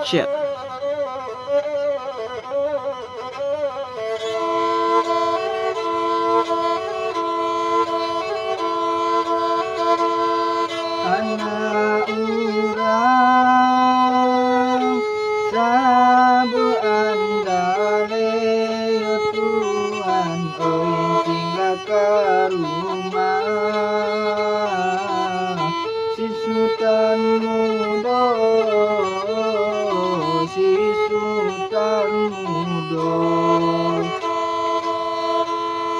share. Anak urang sabu andale yo Tuhan oi singgah ke rumah si Sultan mudo si Sultan mudo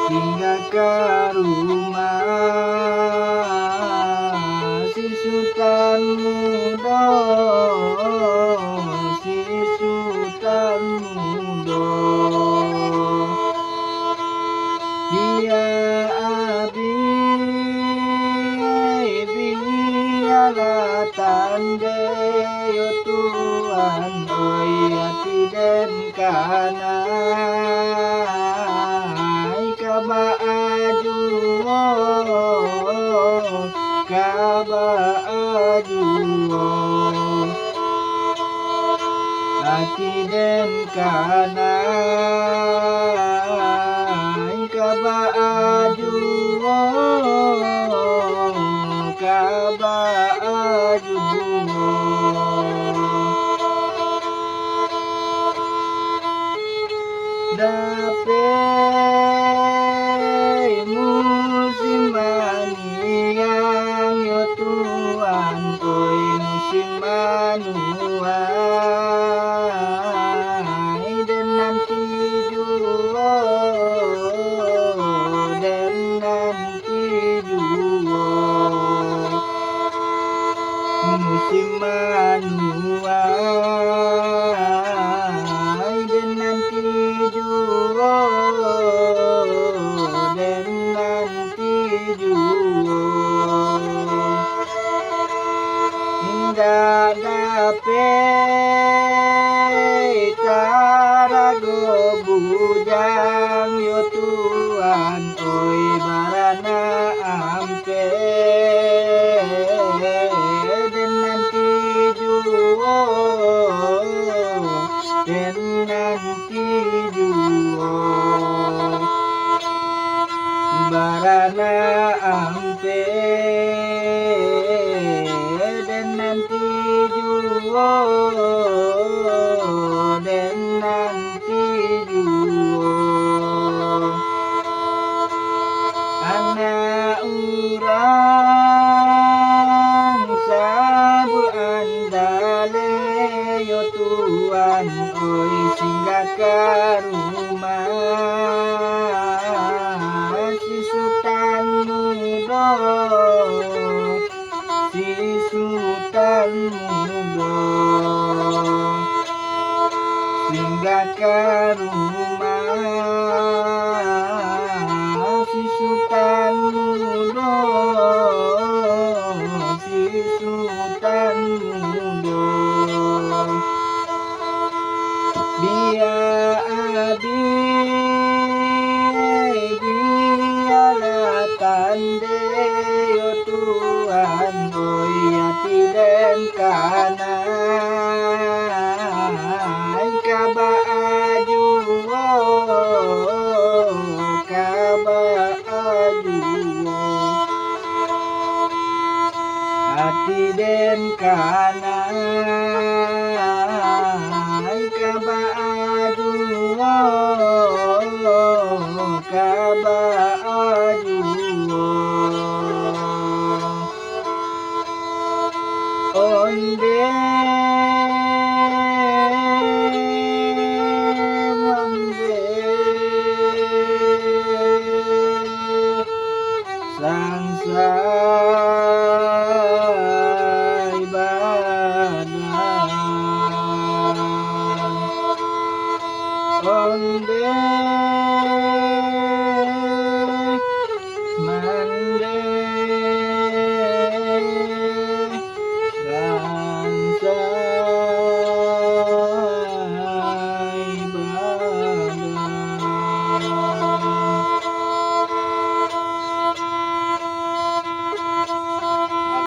singgah ke rumah si Sultan mudo si Sultan mudo dia abi biala tande yo Tuhan oi hati den kanai kaba ajuo kaba ajuo hati den kanai kaba ajuo kaba ajuo dape musim maniang yo Tuhan oi musim manuai dan nanti juo dan nanti juo musim manuai dan nanti juo dan nanti juo indah dape tarago bujang yo Tuhan oi barana ampe dan nanti juo dan nanti juo barana ampe dan nanti juo dan nanti juo anak urang sabu andale yo Tuhan oi singgah ke rumah si Sultan mudo si Sultan mudo singgah ke rumah si Sultan mudo si Sultan mudo dia abi biala tande yo Tuhan oi hati den kanai kaba ajuo kaba ajuo hati den kanai kaba ajuo kaba ajuo onde